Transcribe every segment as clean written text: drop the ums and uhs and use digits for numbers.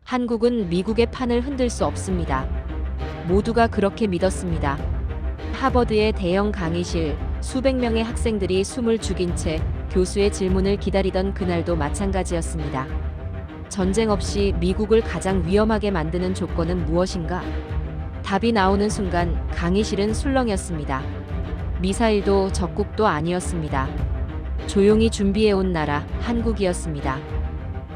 한국은 미국의 판을 흔들 수 없습니다. 모두가 그렇게 믿었습니다. 하버드의 대형 강의실, 수백 명의 학생들이 숨을 죽인 채 교수의 질문을 기다리던 그날도 마찬가지였습니다. 전쟁 없이 미국을 가장 위험하게 만드는 조건은 무엇인가? 답이 나오는 순간 강의실은 술렁였습니다. 미사일도 적국도 아니었습니다. 조용히 준비해온 나라, 한국이었습니다.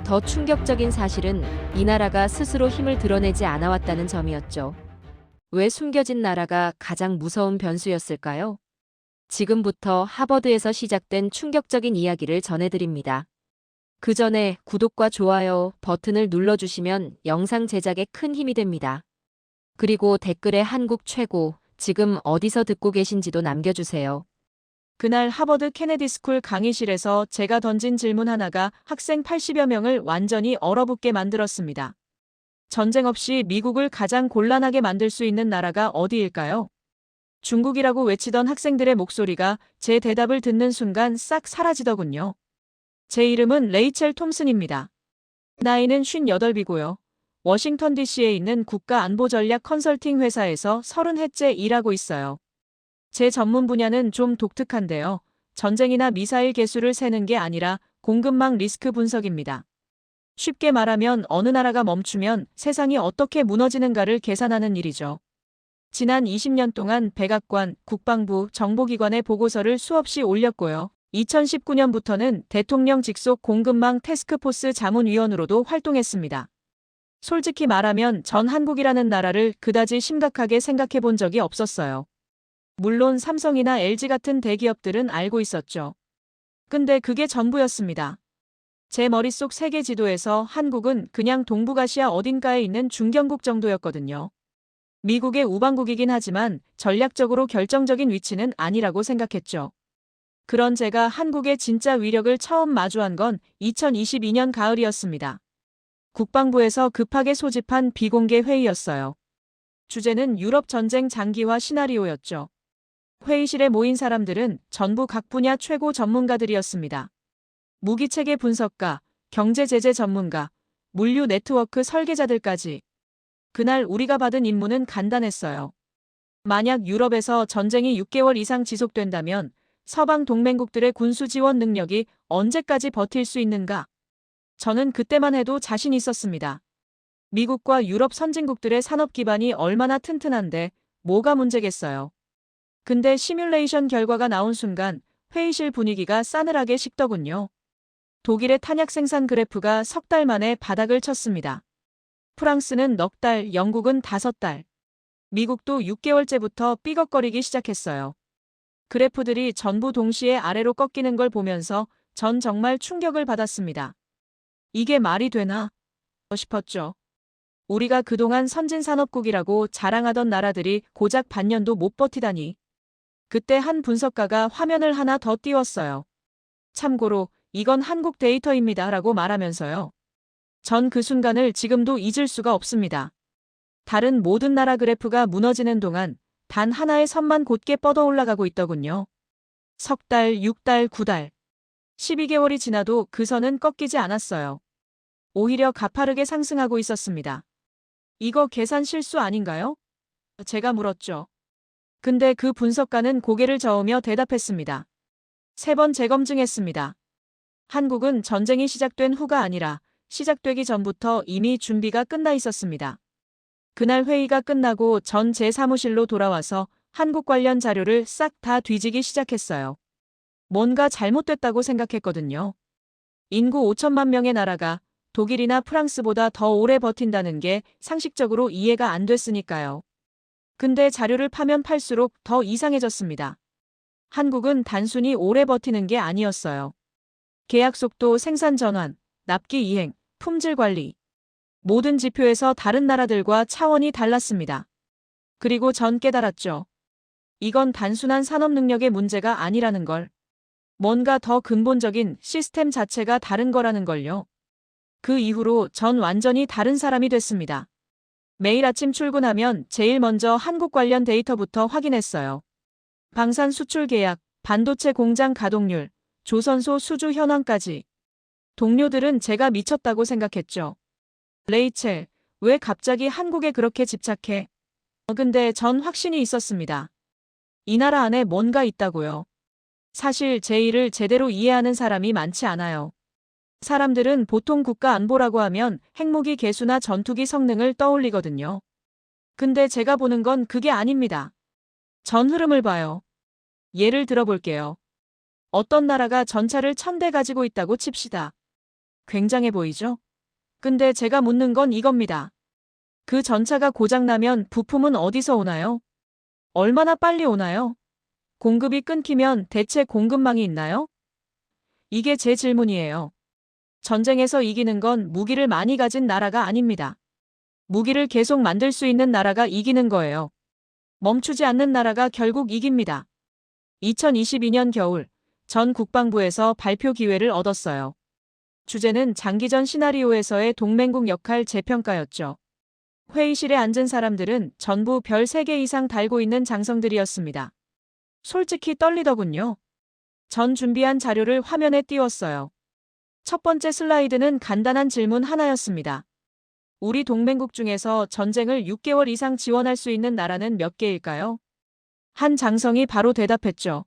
더 충격적인 사실은 이 나라가 스스로 힘을 드러내지 않아왔다는 점이었죠. 왜 숨겨진 나라가 가장 무서운 변수였을까요? 지금부터 하버드에서 시작된 충격적인 이야기를 전해드립니다. 그 전에 구독과 좋아요 버튼을 눌러주시면 영상 제작에 큰 힘이 됩니다. 그리고 댓글에 한국 최고, 지금 어디서 듣고 계신지도 남겨주세요. 그날 하버드 케네디 스쿨 강의실에서 제가 던진 질문 하나가 학생 80여 명을 완전히 얼어붙게 만들었습니다. 전쟁 없이 미국을 가장 곤란하게 만들 수 있는 나라가 어디일까요? 중국이라고 외치던 학생들의 목소리가 제 대답을 듣는 순간 싹 사라지더군요. 제 이름은 레이첼 톰슨입니다. 나이는 58이고요. 워싱턴 DC에 있는 국가안보전략 컨설팅 회사에서 30해째 일하고 있어요. 제 전문 분야는 좀 독특한데요. 전쟁이나 미사일 개수를 세는 게 아니라 공급망 리스크 분석입니다. 쉽게 말하면 어느 나라가 멈추면 세상이 어떻게 무너지는가를 계산하는 일이죠. 지난 20년 동안 백악관, 국방부, 정보기관의 보고서를 수없이 올렸고요. 2019년부터는 대통령 직속 공급망 태스크포스 자문위원으로도 활동했습니다. 솔직히 말하면 전 한국이라는 나라를 그다지 심각하게 생각해 본 적이 없었어요. 물론 삼성이나 LG 같은 대기업들은 알고 있었죠. 근데 그게 전부였습니다. 제 머릿속 세계 지도에서 한국은 그냥 동북아시아 어딘가에 있는 중견국 정도였거든요. 미국의 우방국이긴 하지만 전략적으로 결정적인 위치는 아니라고 생각했죠. 그런 제가 한국의 진짜 위력을 처음 마주한 건 2022년 가을이었습니다. 국방부에서 급하게 소집한 비공개 회의였어요. 주제는 유럽 전쟁 장기화 시나리오였죠. 회의실에 모인 사람들은 전부 각 분야 최고 전문가들이었습니다. 무기체계 분석가, 경제제재 전문가, 물류 네트워크 설계자들까지. 그날 우리가 받은 임무는 간단했어요. 만약 유럽에서 전쟁이 6개월 이상 지속된다면 서방 동맹국들의 군수 지원 능력이 언제까지 버틸 수 있는가? 저는 그때만 해도 자신 있었습니다. 미국과 유럽 선진국들의 산업 기반이 얼마나 튼튼한데 뭐가 문제겠어요. 근데 시뮬레이션 결과가 나온 순간 회의실 분위기가 싸늘하게 식더군요. 독일의 탄약 생산 그래프가 석 달 만에 바닥을 쳤습니다. 프랑스는 넉 달, 영국은 5달. 미국도 6개월째부터 삐걱거리기 시작했어요. 그래프들이 전부 동시에 아래로 꺾이는 걸 보면서 전 정말 충격을 받았습니다. 이게 말이 되나? 싶었죠. 우리가 그동안 선진산업국이라고 자랑하던 나라들이 고작 반년도 못 버티다니. 그때 한 분석가가 화면을 하나 더 띄웠어요. 참고로 이건 한국 데이터입니다 라고 말하면서요. 전 그 순간을 지금도 잊을 수가 없습니다. 다른 모든 나라 그래프가 무너지는 동안 단 하나의 선만 곧게 뻗어 올라가고 있더군요. 석 달, 6달, 9달. 12개월이 지나도 그 선은 꺾이지 않았어요. 오히려 가파르게 상승하고 있었습니다. 이거 계산 실수 아닌가요? 제가 물었죠. 근데 그 분석가는 고개를 저으며 대답했습니다. 3번 재검증했습니다. 한국은 전쟁이 시작된 후가 아니라 시작되기 전부터 이미 준비가 끝나 있었습니다. 그날 회의가 끝나고 전 제 사무실로 돌아와서 한국 관련 자료를 싹 다 뒤지기 시작했어요. 뭔가 잘못됐다고 생각했거든요. 인구 5천만 명의 나라가 독일이나 프랑스보다 더 오래 버틴다는 게 상식적으로 이해가 안 됐으니까요. 근데 자료를 파면 팔수록 더 이상해졌습니다. 한국은 단순히 오래 버티는 게 아니었어요. 계약 속도, 생산 전환, 납기 이행, 품질 관리. 모든 지표에서 다른 나라들과 차원이 달랐습니다. 그리고 전 깨달았죠. 이건 단순한 산업 능력의 문제가 아니라는 걸. 뭔가 더 근본적인 시스템 자체가 다른 거라는 걸요. 그 이후로 전 완전히 다른 사람이 됐습니다. 매일 아침 출근하면 제일 먼저 한국 관련 데이터부터 확인했어요. 방산 수출 계약, 반도체 공장 가동률, 조선소 수주 현황까지. 동료들은 제가 미쳤다고 생각했죠. 레이첼, 왜 갑자기 한국에 그렇게 집착해? 근데 전 확신이 있었습니다. 이 나라 안에 뭔가 있다고요. 사실 제 일을 제대로 이해하는 사람이 많지 않아요. 사람들은 보통 국가 안보라고 하면 핵무기 개수나 전투기 성능을 떠올리거든요. 근데 제가 보는 건 그게 아닙니다. 전 흐름을 봐요. 예를 들어볼게요. 어떤 나라가 전차를 1000대 가지고 있다고 칩시다. 굉장해 보이죠? 근데 제가 묻는 건 이겁니다. 그 전차가 고장나면 부품은 어디서 오나요? 얼마나 빨리 오나요? 공급이 끊기면 대체 공급망이 있나요? 이게 제 질문이에요. 전쟁에서 이기는 건 무기를 많이 가진 나라가 아닙니다. 무기를 계속 만들 수 있는 나라가 이기는 거예요. 멈추지 않는 나라가 결국 이깁니다. 2022년 겨울, 전 국방부에서 발표 기회를 얻었어요. 주제는 장기전 시나리오에서의 동맹국 역할 재평가였죠. 회의실에 앉은 사람들은 전부 별 3개 이상 달고 있는 장성들이었습니다. 솔직히 떨리더군요. 전 준비한 자료를 화면에 띄웠어요. 첫 번째 슬라이드는 간단한 질문 하나였습니다. 우리 동맹국 중에서 전쟁을 6개월 이상 지원할 수 있는 나라는 몇 개일까요? 한 장성이 바로 대답했죠.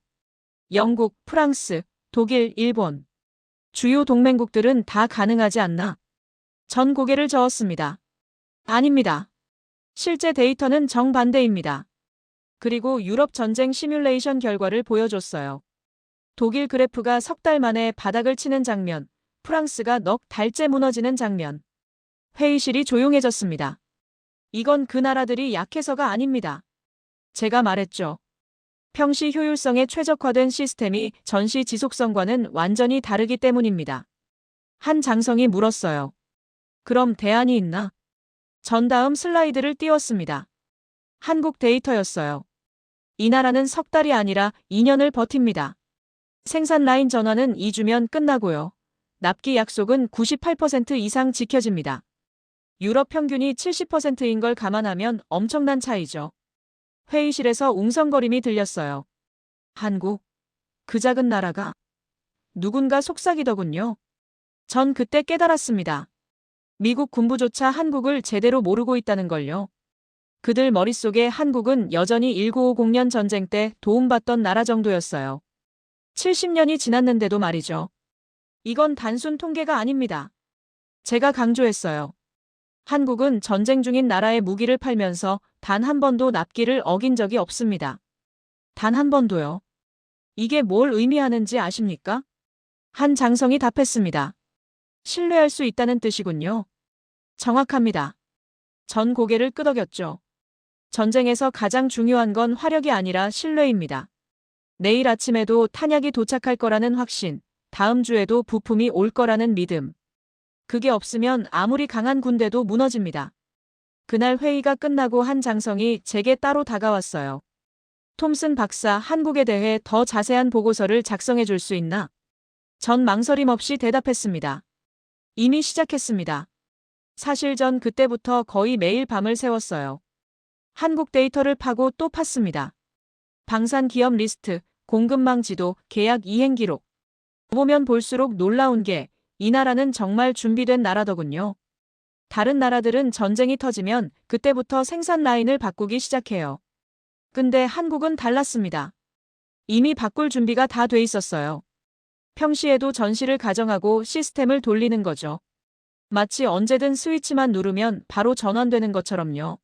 영국, 프랑스, 독일, 일본. 주요 동맹국들은 다 가능하지 않나? 전 고개를 저었습니다. 아닙니다. 실제 데이터는 정반대입니다. 그리고 유럽 전쟁 시뮬레이션 결과를 보여줬어요. 독일 그래프가 3달 만에 바닥을 치는 장면, 프랑스가 넉 달째 무너지는 장면. 회의실이 조용해졌습니다. 이건 그 나라들이 약해서가 아닙니다. 제가 말했죠. 평시 효율성에 최적화된 시스템이 전시 지속성과는 완전히 다르기 때문입니다. 한 장성이 물었어요. 그럼 대안이 있나? 전 다음 슬라이드를 띄웠습니다. 한국 데이터였어요. 이 나라는 3달이 아니라 2년을 버팁니다. 생산 라인 전환은 2주면 끝나고요. 납기 약속은 98% 이상 지켜집니다. 유럽 평균이 70%인 걸 감안하면 엄청난 차이죠. 회의실에서 웅성거림이 들렸어요. 한국? 그 작은 나라가? 누군가 속삭이더군요. 전 그때 깨달았습니다. 미국 군부조차 한국을 제대로 모르고 있다는 걸요. 그들 머릿속에 한국은 여전히 1950년 전쟁 때 도움받던 나라 정도였어요. 70년이 지났는데도 말이죠. 이건 단순 통계가 아닙니다. 제가 강조했어요. 한국은 전쟁 중인 나라에 무기를 팔면서 단 한 번도 납기를 어긴 적이 없습니다. 단 한 번도요. 이게 뭘 의미하는지 아십니까? 한 장성이 답했습니다. 신뢰할 수 있다는 뜻이군요. 정확합니다. 전 고개를 끄덕였죠. 전쟁에서 가장 중요한 건 화력이 아니라 신뢰입니다. 내일 아침에도 탄약이 도착할 거라는 확신, 다음 주에도 부품이 올 거라는 믿음. 그게 없으면 아무리 강한 군대도 무너집니다. 그날 회의가 끝나고 한 장성이 제게 따로 다가왔어요. 톰슨 박사, 한국에 대해 더 자세한 보고서를 작성해 줄 수 있나? 전 망설임 없이 대답했습니다. 이미 시작했습니다. 사실 전 그때부터 거의 매일 밤을 새웠어요. 한국 데이터를 파고 또 팠습니다. 방산 기업 리스트, 공급망 지도, 계약 이행 기록. 보면 볼수록 놀라운 게 이 나라는 정말 준비된 나라더군요. 다른 나라들은 전쟁이 터지면 그때부터 생산 라인을 바꾸기 시작해요. 근데 한국은 달랐습니다. 이미 바꿀 준비가 다 돼 있었어요. 평시에도 전시를 가정하고 시스템을 돌리는 거죠. 마치 언제든 스위치만 누르면 바로 전환되는 것처럼요.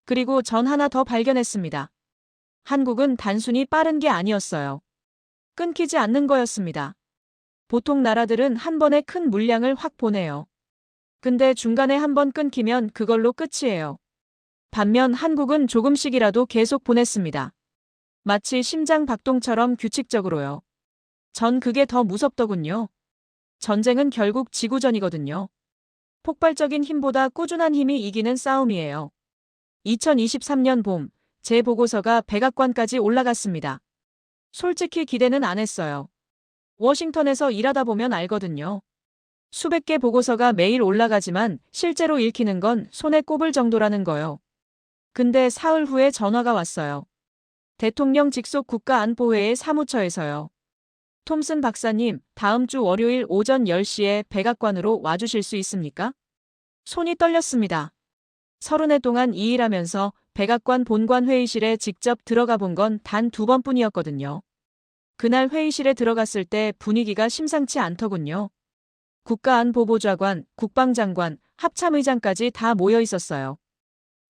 그리고 전 하나 더 발견했습니다. 한국은 단순히 빠른 게 아니었어요. 끊기지 않는 거였습니다. 보통 나라들은 한 번에 큰 물량을 확 보내요. 근데 중간에 한 번 끊기면 그걸로 끝이에요. 반면 한국은 조금씩이라도 계속 보냈습니다. 마치 심장 박동처럼 규칙적으로요. 전 그게 더 무섭더군요. 전쟁은 결국 지구전이거든요. 폭발적인 힘보다 꾸준한 힘이 이기는 싸움이에요. 2023년 봄, 제 보고서가 백악관까지 올라갔습니다. 솔직히 기대는 안 했어요. 워싱턴에서 일하다 보면 알거든요. 수백 개 보고서가 매일 올라가지만 실제로 읽히는 건 손에 꼽을 정도라는 거요. 근데 사흘 후에 전화가 왔어요. 대통령 직속 국가안보회의 사무처에서요. 톰슨 박사님, 다음 주 월요일 오전 10시에 백악관으로 와주실 수 있습니까? 손이 떨렸습니다. 30해 동안 이 일하면서 백악관 본관 회의실에 직접 들어가 본 건 단 2번뿐이었거든요. 그날 회의실에 들어갔을 때 분위기가 심상치 않더군요. 국가안보보좌관, 국방장관, 합참의장까지 다 모여 있었어요.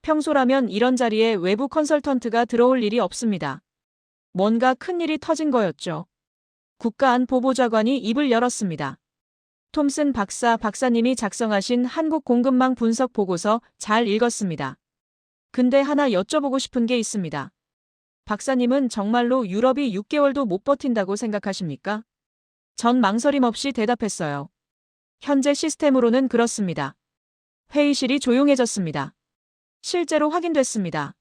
평소라면 이런 자리에 외부 컨설턴트가 들어올 일이 없습니다. 뭔가 큰일이 터진 거였죠. 국가안보보좌관이 입을 열었습니다. 톰슨 박사님이 작성하신 한국 공급망 분석 보고서 잘 읽었습니다. 근데 하나 여쭤보고 싶은 게 있습니다. 박사님은 정말로 유럽이 6개월도 못 버틴다고 생각하십니까? 전 망설임 없이 대답했어요. 현재 시스템으로는 그렇습니다. 회의실이 조용해졌습니다. 실제로 확인됐습니다.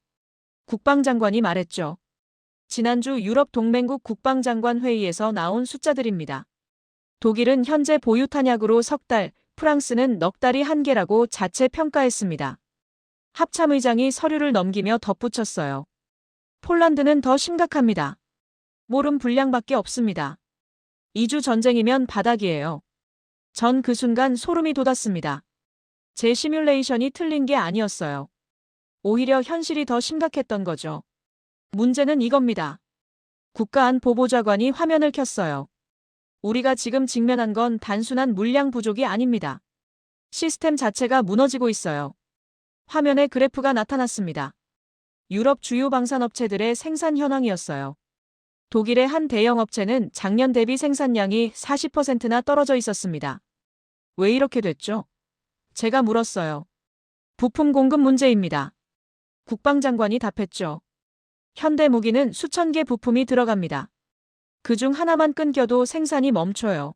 국방장관이 말했죠. 지난주 유럽 동맹국 국방장관 회의에서 나온 숫자들입니다. 독일은 현재 보유 탄약으로 석 달, 프랑스는 넉 달이 한계라고 자체 평가했습니다. 합참의장이 서류를 넘기며 덧붙였어요. 폴란드는 더 심각합니다. 모름 분량밖에 없습니다. 2주 전쟁이면 바닥이에요. 전 그 순간 소름이 돋았습니다. 제 시뮬레이션이 틀린 게 아니었어요. 오히려 현실이 더 심각했던 거죠. 문제는 이겁니다. 국가안보보좌관이 화면을 켰어요. 우리가 지금 직면한 건 단순한 물량 부족이 아닙니다. 시스템 자체가 무너지고 있어요. 화면에 그래프가 나타났습니다. 유럽 주요 방산업체들의 생산 현황이었어요. 독일의 한 대형 업체는 작년 대비 생산량이 40%나 떨어져 있었습니다. 왜 이렇게 됐죠? 제가 물었어요. 부품 공급 문제입니다. 국방장관이 답했죠. 현대무기는 수천 개 부품이 들어갑니다. 그중 하나만 끊겨도 생산이 멈춰요.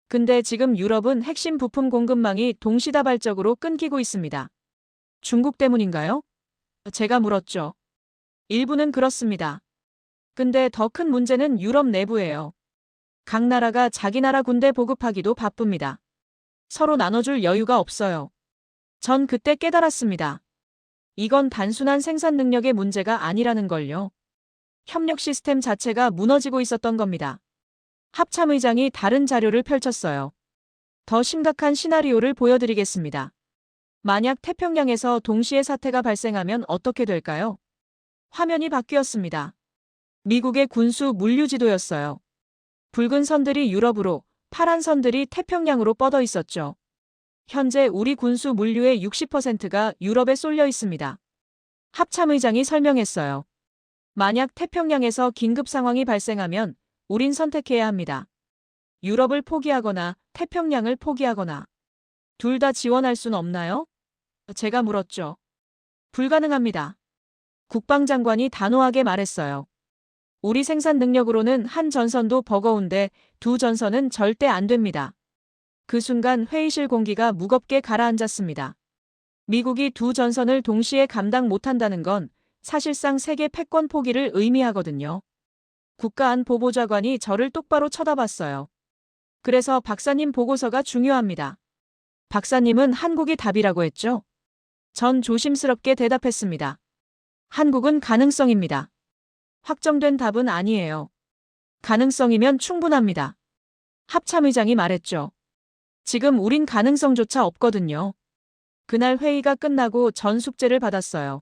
근데 지금 유럽은 핵심 부품 공급망이 동시다발적으로 끊기고 있습니다. 중국 때문인가요? 제가 물었죠. 일부는 그렇습니다. 근데 더 큰 문제는 유럽 내부예요. 각 나라가 자기 나라 군대 보급하기도 바쁩니다. 서로 나눠줄 여유가 없어요. 전 그때 깨달았습니다. 이건 단순한 생산 능력의 문제가 아니라는 걸요. 협력 시스템 자체가 무너지고 있었던 겁니다. 합참의장이 다른 자료를 펼쳤어요. 더 심각한 시나리오를 보여드리겠습니다. 만약 태평양에서 동시에 사태가 발생하면 어떻게 될까요? 화면이 바뀌었습니다. 미국의 군수 물류 지도였어요. 붉은 선들이 유럽으로, 파란 선들이 태평양으로 뻗어 있었죠. 현재 우리 군수 물류의 60%가 유럽에 쏠려 있습니다. 합참의장이 설명했어요. 만약 태평양에서 긴급 상황이 발생하면 우린 선택해야 합니다. 유럽을 포기하거나 태평양을 포기하거나. 둘 다 지원할 순 없나요? 제가 물었죠. 불가능합니다. 국방장관이 단호하게 말했어요. 우리 생산 능력으로는 한 전선도 버거운데 두 전선은 절대 안 됩니다. 그 순간 회의실 공기가 무겁게 가라앉았습니다. 미국이 두 전선을 동시에 감당 못한다는 건 사실상 세계 패권 포기를 의미하거든요. 국가안보보좌관이 저를 똑바로 쳐다봤어요. 그래서 박사님 보고서가 중요합니다. 박사님은 한국이 답이라고 했죠? 전 조심스럽게 대답했습니다. 한국은 가능성입니다. 확정된 답은 아니에요. 가능성이면 충분합니다. 합참의장이 말했죠. 지금 우린 가능성조차 없거든요. 그날 회의가 끝나고 전 숙제를 받았어요.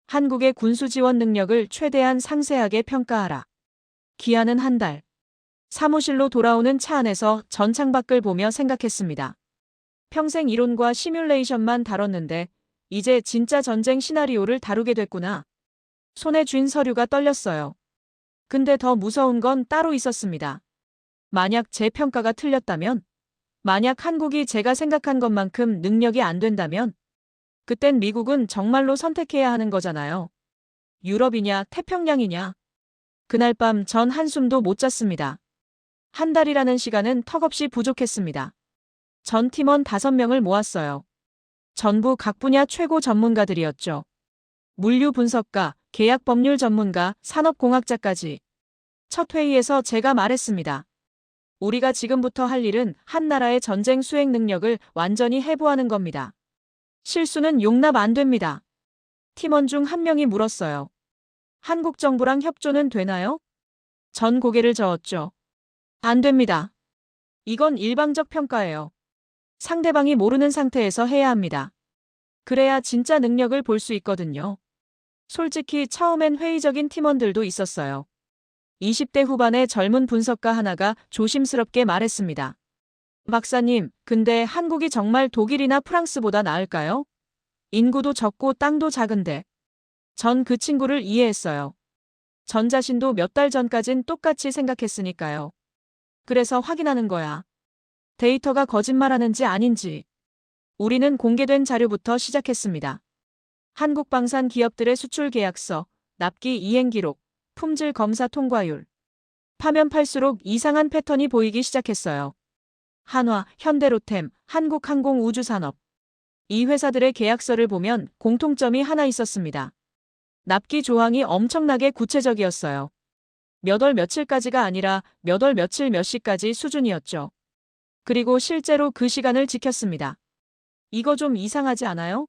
한국의 군수 지원 능력을 최대한 상세하게 평가하라. 기한은 한 달. 사무실로 돌아오는 차 안에서 전 창밖을 보며 생각했습니다. 평생 이론과 시뮬레이션만 다뤘는데 이제 진짜 전쟁 시나리오를 다루게 됐구나. 손에 쥔 서류가 떨렸어요. 근데 더 무서운 건 따로 있었습니다. 만약 제 평가가 틀렸다면? 만약 한국이 제가 생각한 것만큼 능력이 안 된다면? 그땐 미국은 정말로 선택해야 하는 거잖아요. 유럽이냐 태평양이냐. 그날 밤 전 한숨도 못 잤습니다. 한 달이라는 시간은 턱없이 부족했습니다. 전 팀원 5명을 모았어요. 전부 각 분야 최고 전문가들이었죠. 물류 분석가, 계약 법률 전문가, 산업공학자까지. 첫 회의에서 제가 말했습니다. 우리가 지금부터 할 일은 한 나라의 전쟁 수행 능력을 완전히 해부하는 겁니다. 실수는 용납 안 됩니다. 팀원 중 한 명이 물었어요. 한국 정부랑 협조는 되나요? 전 고개를 저었죠. 안 됩니다. 이건 일방적 평가예요. 상대방이 모르는 상태에서 해야 합니다. 그래야 진짜 능력을 볼 수 있거든요. 솔직히 처음엔 회의적인 팀원들도 있었어요. 20대 후반의 젊은 분석가 하나가 조심스럽게 말했습니다. 박사님, 근데 한국이 정말 독일이나 프랑스보다 나을까요? 인구도 적고 땅도 작은데. 전 그 친구를 이해했어요. 전 자신도 몇 달 전까진 똑같이 생각했으니까요. 그래서 확인하는 거야. 데이터가 거짓말하는지 아닌지. 우리는 공개된 자료부터 시작했습니다. 한국방산 기업들의 수출 계약서, 납기 이행 기록, 품질 검사 통과율. 파면 팔수록 이상한 패턴이 보이기 시작했어요. 한화, 현대로템, 한국항공우주산업. 이 회사들의 계약서를 보면 공통점이 하나 있었습니다. 납기 조항이 엄청나게 구체적이었어요. 몇 월 며칠까지가 아니라 몇 월 며칠 몇 시까지 수준이었죠. 그리고 실제로 그 시간을 지켰습니다. 이거 좀 이상하지 않아요?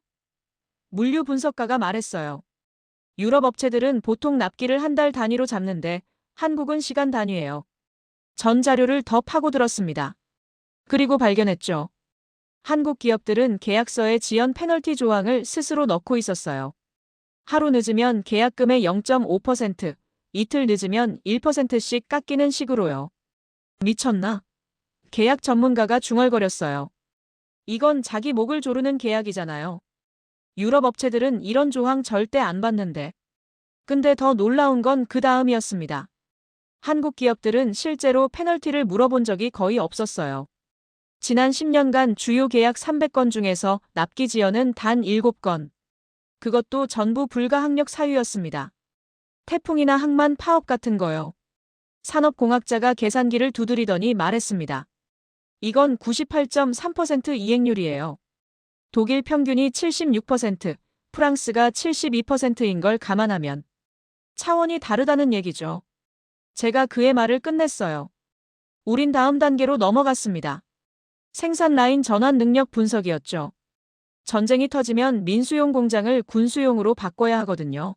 물류 분석가가 말했어요. 유럽 업체들은 보통 납기를 한 달 단위로 잡는데 한국은 시간 단위예요. 전 자료를 더 파고들었습니다. 그리고 발견했죠. 한국 기업들은 계약서에 지연 페널티 조항을 스스로 넣고 있었어요. 하루 늦으면 계약금의 0.5%, 이틀 늦으면 1%씩 깎이는 식으로요. 미쳤나? 계약 전문가가 중얼거렸어요. 이건 자기 목을 조르는 계약이잖아요. 유럽 업체들은 이런 조항 절대 안 받는데. 근데 더 놀라운 건 그 다음이었습니다. 한국 기업들은 실제로 페널티를 물어본 적이 거의 없었어요. 지난 10년간 주요 계약 300건 중에서 납기 지연은 단 7건. 그것도 전부 불가항력 사유였습니다. 태풍이나 항만 파업 같은 거요. 산업공학자가 계산기를 두드리더니 말했습니다. 이건 98.3% 이행률이에요. 독일 평균이 76%, 프랑스가 72%인 걸 감안하면 차원이 다르다는 얘기죠. 제가 그의 말을 끝냈어요. 우린 다음 단계로 넘어갔습니다. 생산 라인 전환 능력 분석이었죠. 전쟁이 터지면 민수용 공장을 군수용으로 바꿔야 하거든요.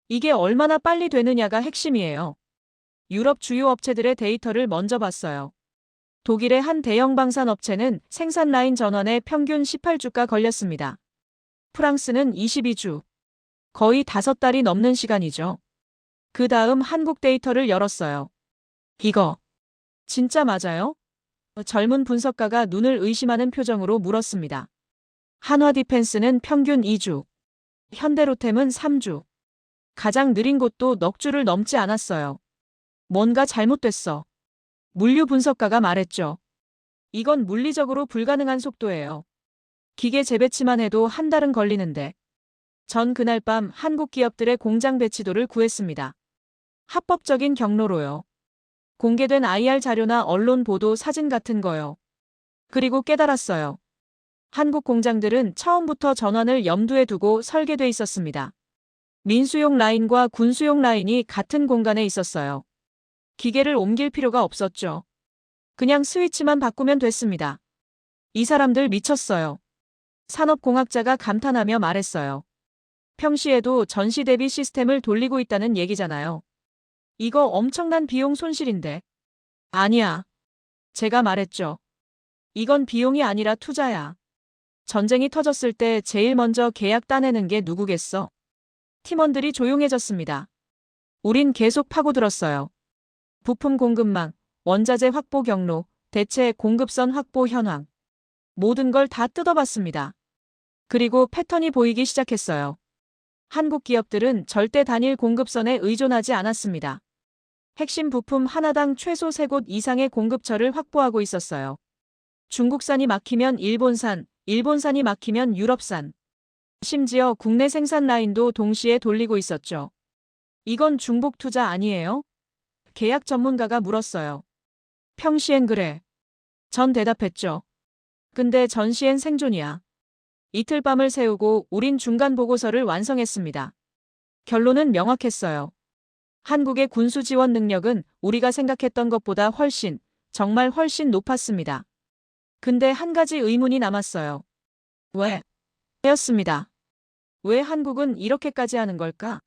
이게 얼마나 빨리 되느냐가 핵심이에요. 유럽 주요 업체들의 데이터를 먼저 봤어요. 독일의 한 대형 방산 업체는 생산 라인 전환에 평균 18주가 걸렸습니다. 프랑스는 22주. 거의 5달이 넘는 시간이죠. 그 다음 한국 데이터를 열었어요. 이거 진짜 맞아요? 젊은 분석가가 눈을 의심하는 표정으로 물었습니다. 한화 디펜스는 평균 2주. 현대로템은 3주. 가장 느린 곳도 넉 주를 넘지 않았어요. 뭔가 잘못됐어. 물류 분석가가 말했죠. 이건 물리적으로 불가능한 속도예요. 기계 재배치만 해도 한 달은 걸리는데. 전 그날 밤 한국 기업들의 공장 배치도를 구했습니다. 합법적인 경로로요. 공개된 IR 자료나 언론 보도 사진 같은 거요. 그리고 깨달았어요. 한국 공장들은 처음부터 전환을 염두에 두고 설계돼 있었습니다. 민수용 라인과 군수용 라인이 같은 공간에 있었어요. 기계를 옮길 필요가 없었죠. 그냥 스위치만 바꾸면 됐습니다. 이 사람들 미쳤어요. 산업공학자가 감탄하며 말했어요. 평시에도 전시 대비 시스템을 돌리고 있다는 얘기잖아요. 이거 엄청난 비용 손실인데. 아니야. 제가 말했죠. 이건 비용이 아니라 투자야. 전쟁이 터졌을 때 제일 먼저 계약 따내는 게 누구겠어? 팀원들이 조용해졌습니다. 우린 계속 파고들었어요. 부품 공급망, 원자재 확보 경로, 대체 공급선 확보 현황. 모든 걸 다 뜯어봤습니다. 그리고 패턴이 보이기 시작했어요. 한국 기업들은 절대 단일 공급선에 의존하지 않았습니다. 핵심 부품 하나당 최소 3곳 이상의 공급처를 확보하고 있었어요. 중국산이 막히면 일본산, 일본산이 막히면 유럽산. 심지어 국내 생산 라인도 동시에 돌리고 있었죠. 이건 중복 투자 아니에요? 계약 전문가가 물었어요. 평시엔 그래. 전 대답했죠. 근데 전시엔 생존이야. 이틀 밤을 새우고 우린 중간 보고서를 완성했습니다. 결론은 명확했어요. 한국의 군수 지원 능력은 우리가 생각했던 것보다 훨씬, 정말 훨씬 높았습니다. 근데 한 가지 의문이 남았어요. 왜? 였습니다. 왜 한국은 이렇게까지 하는 걸까?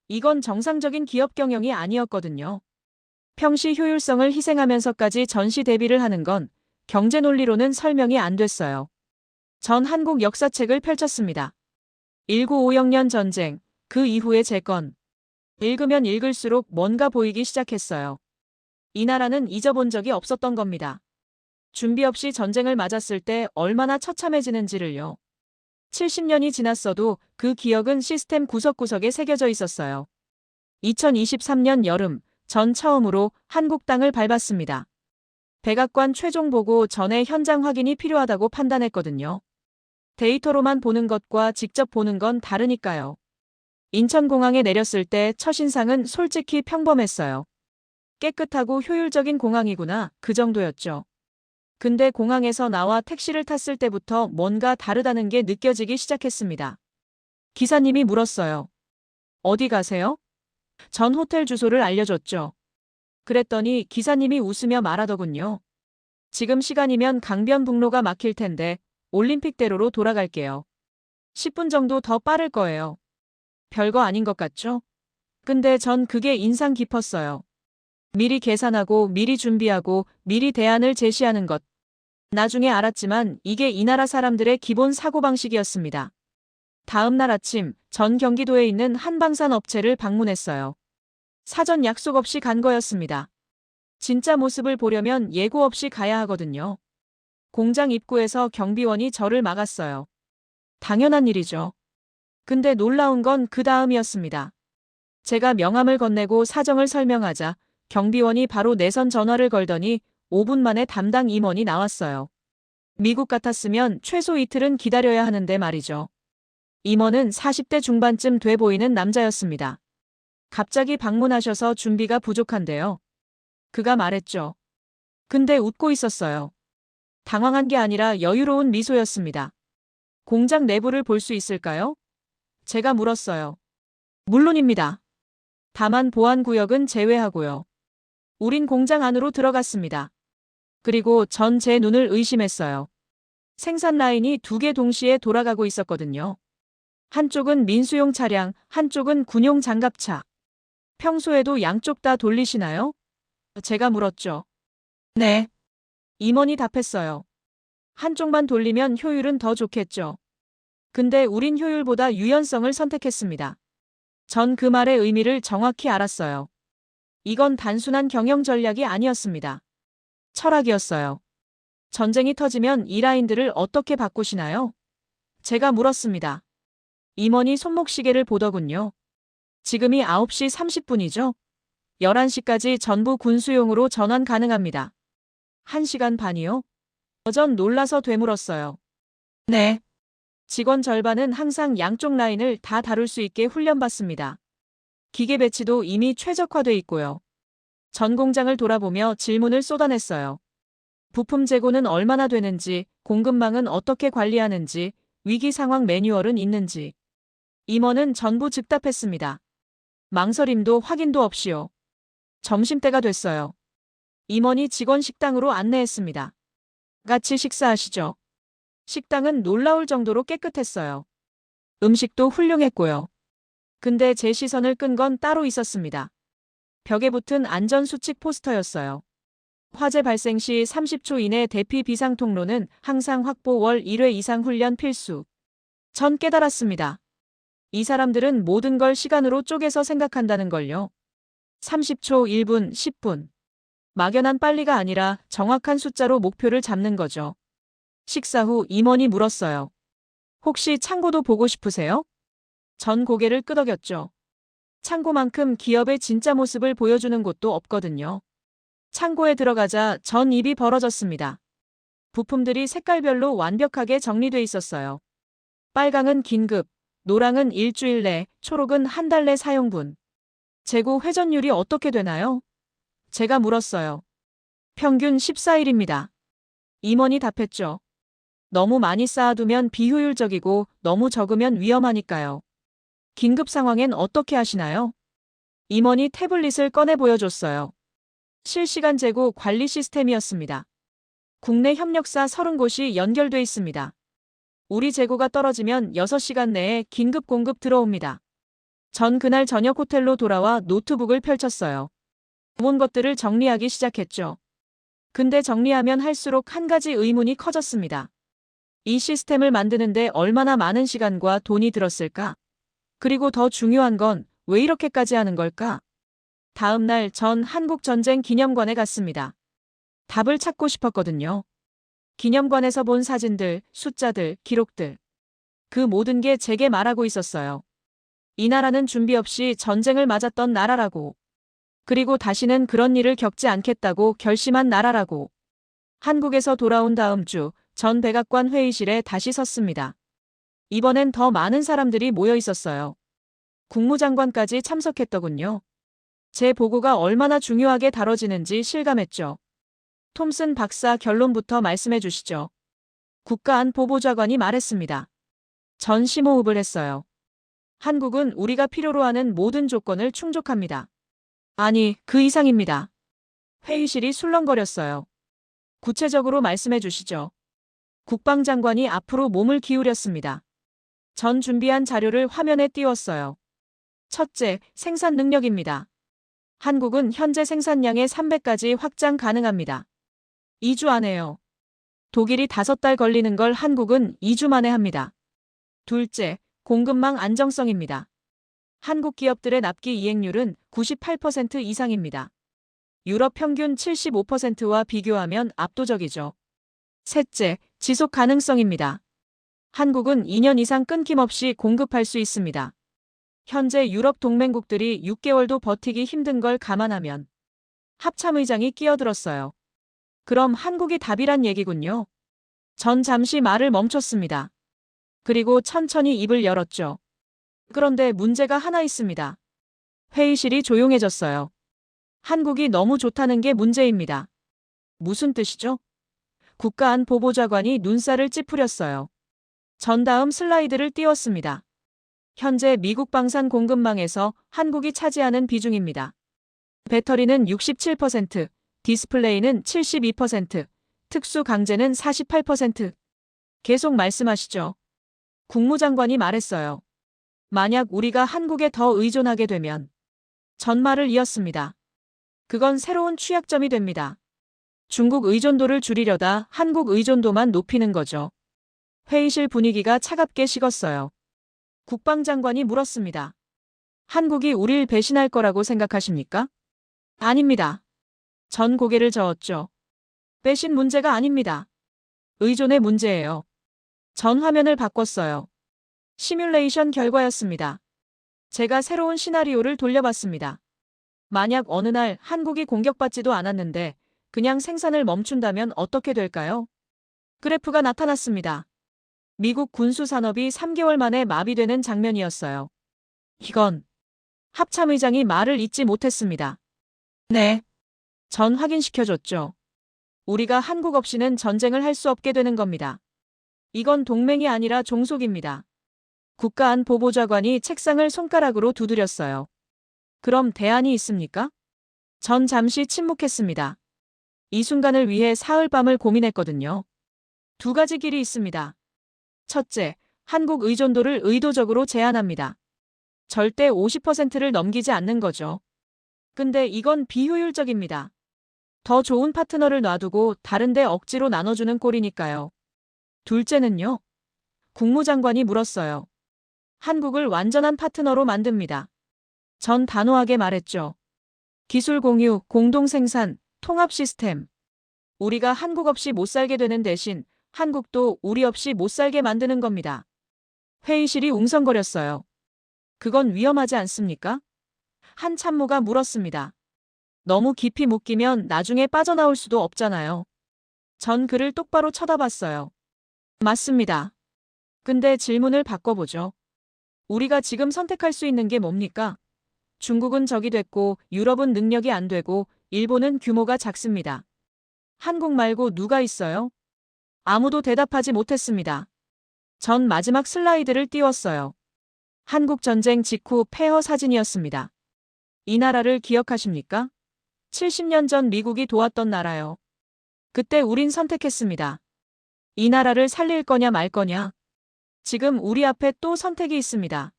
이건 정상적인 기업 경영이 아니었거든요. 평시 효율성을 희생하면서까지 전시 대비를 하는 건 경제 논리로는 설명이 안 됐어요. 전 한국 역사책을 펼쳤습니다. 1950년 전쟁, 그 이후의 재건. 읽으면 읽을수록 뭔가 보이기 시작했어요. 이 나라는 잊어본 적이 없었던 겁니다. 준비 없이 전쟁을 맞았을 때 얼마나 처참해지는지를요. 70년이 지났어도 그 기억은 시스템 구석구석에 새겨져 있었어요. 2023년 여름, 전 처음으로 한국 땅을 밟았습니다. 백악관 최종 보고 전에 현장 확인이 필요하다고 판단했거든요. 데이터로만 보는 것과 직접 보는 건 다르니까요. 인천공항에 내렸을 때 첫인상은 솔직히 평범했어요. 깨끗하고 효율적인 공항이구나, 그 정도였죠. 근데 공항에서 나와 택시를 탔을 때부터 뭔가 다르다는 게 느껴지기 시작했습니다. 기사님이 물었어요. 어디 가세요? 전 호텔 주소를 알려줬죠. 그랬더니 기사님이 웃으며 말하더군요. 지금 시간이면 강변북로가 막힐 텐데 올림픽대로로 돌아갈게요. 10분 정도 더 빠를 거예요. 별거 아닌 것 같죠? 근데 전 그게 인상 깊었어요. 미리 계산하고 미리 준비하고 미리 대안을 제시하는 것. 나중에 알았지만 이게 이 나라 사람들의 기본 사고방식이었습니다. 다음 날 아침 전 경기도에 있는 한방산 업체를 방문했어요. 사전 약속 없이 간 거였습니다. 진짜 모습을 보려면 예고 없이 가야 하거든요. 공장 입구에서 경비원이 저를 막았어요. 당연한 일이죠. 근데 놀라운 건 그 다음이었습니다. 제가 명함을 건네고 사정을 설명하자 경비원이 바로 내선 전화를 걸더니 5분 만에 담당 임원이 나왔어요. 미국 같았으면 최소 이틀은 기다려야 하는데 말이죠. 임원은 40대 중반쯤 돼 보이는 남자였습니다. 갑자기 방문하셔서 준비가 부족한데요. 그가 말했죠. 근데 웃고 있었어요. 당황한 게 아니라 여유로운 미소였습니다. 공장 내부를 볼 수 있을까요? 제가 물었어요. 물론입니다. 다만 보안구역은 제외하고요. 우린 공장 안으로 들어갔습니다. 그리고 전 제 눈을 의심했어요. 생산 라인이 2개 동시에 돌아가고 있었거든요. 한쪽은 민수용 차량, 한쪽은 군용 장갑차. 평소에도 양쪽 다 돌리시나요? 제가 물었죠. 네. 임원이 답했어요. 한쪽만 돌리면 효율은 더 좋겠죠. 근데 우린 효율보다 유연성을 선택했습니다. 전 그 말의 의미를 정확히 알았어요. 이건 단순한 경영 전략이 아니었습니다. 철학이었어요. 전쟁이 터지면 이 라인들을 어떻게 바꾸시나요? 제가 물었습니다. 임원이 손목시계를 보더군요. 지금이 9시 30분이죠? 11시까지 전부 군수용으로 전환 가능합니다. 1시간 반이요? 전 놀라서 되물었어요. 네. 직원 절반은 항상 양쪽 라인을 다 다룰 수 있게 훈련받습니다. 기계 배치도 이미 최적화돼 있고요. 전 공장을 돌아보며 질문을 쏟아냈어요. 부품 재고는 얼마나 되는지, 공급망은 어떻게 관리하는지, 위기 상황 매뉴얼은 있는지. 임원은 전부 즉답했습니다. 망설임도 확인도 없이요. 점심때가 됐어요. 임원이 직원 식당으로 안내했습니다. 같이 식사하시죠. 식당은 놀라울 정도로 깨끗했어요. 음식도 훌륭했고요. 근데 제 시선을 끈 건 따로 있었습니다. 벽에 붙은 안전수칙 포스터였어요. 화재 발생 시 30초 이내 대피 비상 통로는 항상 확보 월 1회 이상 훈련 필수. 전 깨달았습니다. 이 사람들은 모든 걸 시간으로 쪼개서 생각한다는 걸요. 30초, 1분, 10분. 막연한 빨리가 아니라 정확한 숫자로 목표를 잡는 거죠. 식사 후 임원이 물었어요. 혹시 창고도 보고 싶으세요? 전 고개를 끄덕였죠. 창고만큼 기업의 진짜 모습을 보여주는 곳도 없거든요. 창고에 들어가자 전 입이 벌어졌습니다. 부품들이 색깔별로 완벽하게 정리돼 있었어요. 빨강은 긴급, 노랑은 일주일 내, 초록은 한 달 내 사용분. 재고 회전율이 어떻게 되나요? 제가 물었어요. 평균 14일입니다. 임원이 답했죠. 너무 많이 쌓아두면 비효율적이고 너무 적으면 위험하니까요. 긴급 상황엔 어떻게 하시나요? 임원이 태블릿을 꺼내 보여줬어요. 실시간 재고 관리 시스템이었습니다. 국내 협력사 30곳이 연결돼 있습니다. 우리 재고가 떨어지면 6시간 내에 긴급 공급 들어옵니다. 전 그날 저녁 호텔로 돌아와 노트북을 펼쳤어요. 본 것들을 정리하기 시작했죠. 근데 정리하면 할수록 한 가지 의문이 커졌습니다. 이 시스템을 만드는데 얼마나 많은 시간과 돈이 들었을까? 그리고 더 중요한 건 왜 이렇게까지 하는 걸까? 다음 날 전 한국전쟁 기념관에 갔습니다. 답을 찾고 싶었거든요. 기념관에서 본 사진들, 숫자들, 기록들. 그 모든 게 제게 말하고 있었어요. 이 나라는 준비 없이 전쟁을 맞았던 나라라고. 그리고 다시는 그런 일을 겪지 않겠다고 결심한 나라라고. 한국에서 돌아온 다음 주, 전 백악관 회의실에 다시 섰습니다. 이번엔 더 많은 사람들이 모여 있었어요. 국무장관까지 참석했더군요. 제 보고가 얼마나 중요하게 다뤄지는지 실감했죠. 톰슨 박사 결론부터 말씀해 주시죠. 국가안보보좌관이 말했습니다. 전 심호흡을 했어요. 한국은 우리가 필요로 하는 모든 조건을 충족합니다. 아니, 그 이상입니다. 회의실이 술렁거렸어요. 구체적으로 말씀해 주시죠. 국방장관이 앞으로 몸을 기울였습니다. 전 준비한 자료를 화면에 띄웠어요. 첫째, 생산 능력입니다. 한국은 현재 생산량의 300까지 확장 가능합니다. 2주 안에요. 독일이 5달 걸리는 걸 한국은 2주 만에 합니다. 둘째, 공급망 안정성입니다. 한국 기업들의 납기 이행률은 98% 이상입니다. 유럽 평균 75%와 비교하면 압도적이죠. 셋째, 지속 가능성입니다. 한국은 2년 이상 끊김없이 공급할 수 있습니다. 현재 유럽 동맹국들이 6개월도 버티기 힘든 걸 감안하면 합참의장이 끼어들었어요. 그럼 한국이 답이란 얘기군요. 전 잠시 말을 멈췄습니다. 그리고 천천히 입을 열었죠. 그런데 문제가 하나 있습니다. 회의실이 조용해졌어요. 한국이 너무 좋다는 게 문제입니다. 무슨 뜻이죠? 국가안보보좌관이 눈살을 찌푸렸어요. 전 다음 슬라이드를 띄웠습니다. 현재 미국 방산 공급망에서 한국이 차지하는 비중입니다. 배터리는 67%, 디스플레이는 72%, 특수 강제는 48%. 계속 말씀하시죠. 국무장관이 말했어요. 만약 우리가 한국에 더 의존하게 되면 전 말을 이었습니다. 그건 새로운 취약점이 됩니다. 중국 의존도를 줄이려다 한국 의존도만 높이는 거죠. 회의실 분위기가 차갑게 식었어요. 국방장관이 물었습니다. 한국이 우릴 배신할 거라고 생각하십니까? 아닙니다. 전 고개를 저었죠. 배신 문제가 아닙니다. 의존의 문제예요. 전 화면을 바꿨어요. 시뮬레이션 결과였습니다. 제가 새로운 시나리오를 돌려봤습니다. 만약 어느 날 한국이 공격받지도 않았는데 그냥 생산을 멈춘다면 어떻게 될까요? 그래프가 나타났습니다. 미국 군수 산업이 3개월 만에 마비되는 장면이었어요. 이건 합참의장이 말을 잇지 못했습니다. 네. 전 확인시켜줬죠. 우리가 한국 없이는 전쟁을 할 수 없게 되는 겁니다. 이건 동맹이 아니라 종속입니다. 국가안보보좌관이 책상을 손가락으로 두드렸어요. 그럼 대안이 있습니까? 전 잠시 침묵했습니다. 이 순간을 위해 사흘밤을 고민했거든요. 두 가지 길이 있습니다. 첫째, 한국 의존도를 의도적으로 제한합니다. 절대 50%를 넘기지 않는 거죠. 근데 이건 비효율적입니다. 더 좋은 파트너를 놔두고 다른데 억지로 나눠주는 꼴이니까요. 둘째는요? 국무장관이 물었어요. 한국을 완전한 파트너로 만듭니다. 전 단호하게 말했죠. 기술 공유, 공동 생산, 통합 시스템. 우리가 한국 없이 못 살게 되는 대신 한국도 우리 없이 못 살게 만드는 겁니다. 회의실이 웅성거렸어요. 그건 위험하지 않습니까? 한 참모가 물었습니다. 너무 깊이 묶이면 나중에 빠져나올 수도 없잖아요. 전 그를 똑바로 쳐다봤어요. 맞습니다. 근데 질문을 바꿔보죠. 우리가 지금 선택할 수 있는 게 뭡니까? 중국은 적이 됐고 유럽은 능력이 안 되고 일본은 규모가 작습니다. 한국 말고 누가 있어요? 아무도 대답하지 못했습니다. 전 마지막 슬라이드를 띄웠어요. 한국 전쟁 직후 폐허 사진이었습니다. 이 나라를 기억하십니까? 70년 전 미국이 도왔던 나라요. 그때 우린 선택했습니다. 이 나라를 살릴 거냐 말 거냐. 지금 우리 앞에 또 선택이 있습니다.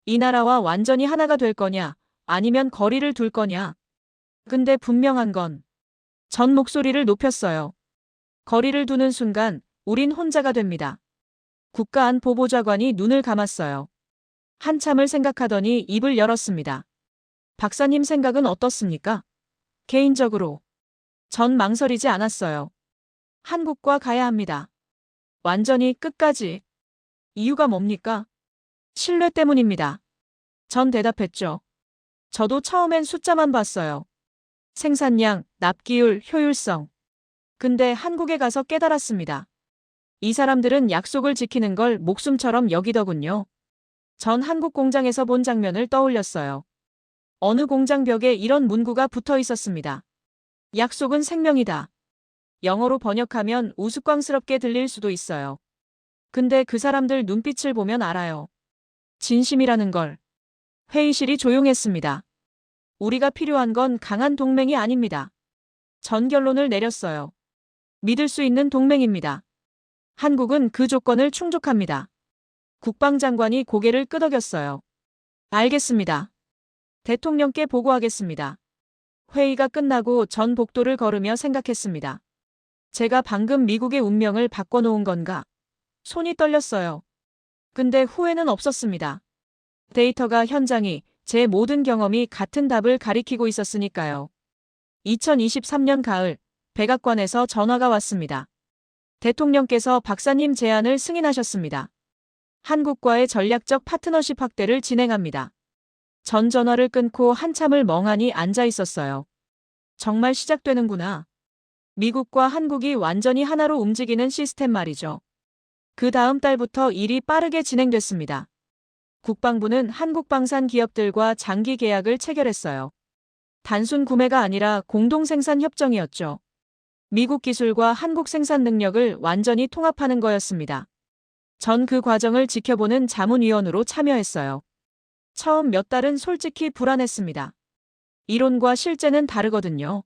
이 나라와 완전히 하나가 될 거냐, 아니면 거리를 둘 거냐. 근데 분명한 건 전 목소리를 높였어요. 거리를 두는 순간 우린 혼자가 됩니다. 국가안보보좌관이 눈을 감았어요. 한참을 생각하더니 입을 열었습니다. 박사님 생각은 어떻습니까? 개인적으로. 전 망설이지 않았어요. 한국과 가야 합니다. 완전히 끝까지. 이유가 뭡니까? 신뢰 때문입니다. 전 대답했죠. 저도 처음엔 숫자만 봤어요. 생산량, 납기율, 효율성. 근데 한국에 가서 깨달았습니다. 이 사람들은 약속을 지키는 걸 목숨처럼 여기더군요. 전 한국 공장에서 본 장면을 떠올렸어요. 어느 공장 벽에 이런 문구가 붙어 있었습니다. 약속은 생명이다. 영어로 번역하면 우스꽝스럽게 들릴 수도 있어요. 근데 그 사람들 눈빛을 보면 알아요. 진심이라는 걸. 회의실이 조용했습니다. 우리가 필요한 건 강한 동맹이 아닙니다. 전 결론을 내렸어요. 믿을 수 있는 동맹입니다. 한국은 그 조건을 충족합니다. 국방장관이 고개를 끄덕였어요. 알겠습니다. 대통령께 보고하겠습니다. 회의가 끝나고 전 복도를 걸으며 생각했습니다. 제가 방금 미국의 운명을 바꿔놓은 건가? 손이 떨렸어요. 근데 후회는 없었습니다. 데이터가 현장이 제 모든 경험이 같은 답을 가리키고 있었으니까요. 2023년 가을, 백악관에서 전화가 왔습니다. 대통령께서 박사님 제안을 승인하셨습니다. 한국과의 전략적 파트너십 확대를 진행합니다. 전 전화를 끊고 한참을 멍하니 앉아 있었어요. 정말 시작되는구나. 미국과 한국이 완전히 하나로 움직이는 시스템 말이죠. 그 다음 달부터 일이 빠르게 진행됐습니다. 국방부는 한국방산 기업들과 장기 계약을 체결했어요. 단순 구매가 아니라 공동생산 협정이었죠. 미국 기술과 한국 생산 능력을 완전히 통합하는 거였습니다. 전 그 과정을 지켜보는 자문위원으로 참여했어요. 처음 몇 달은 솔직히 불안했습니다. 이론과 실제는 다르거든요.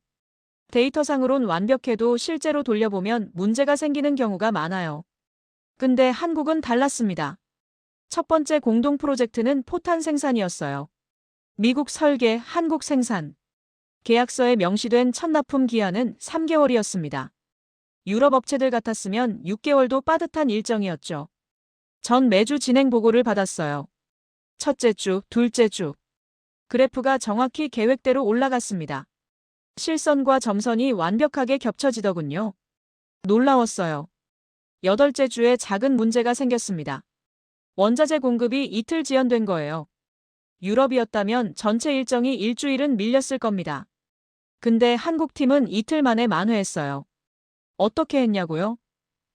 데이터상으론 완벽해도 실제로 돌려보면 문제가 생기는 경우가 많아요. 근데 한국은 달랐습니다. 첫 번째 공동 프로젝트는 포탄 생산이었어요. 미국 설계, 한국 생산. 계약서에 명시된 첫 납품 기한은 3개월이었습니다. 유럽 업체들 같았으면 6개월도 빠듯한 일정이었죠. 전 매주 진행 보고를 받았어요. 첫째 주, 둘째 주. 그래프가 정확히 계획대로 올라갔습니다. 실선과 점선이 완벽하게 겹쳐지더군요. 놀라웠어요. 8째 주에 작은 문제가 생겼습니다. 원자재 공급이 이틀 지연된 거예요. 유럽이었다면 전체 일정이 일주일은 밀렸을 겁니다. 근데 한국팀은 이틀 만에 만회했어요. 어떻게 했냐고요?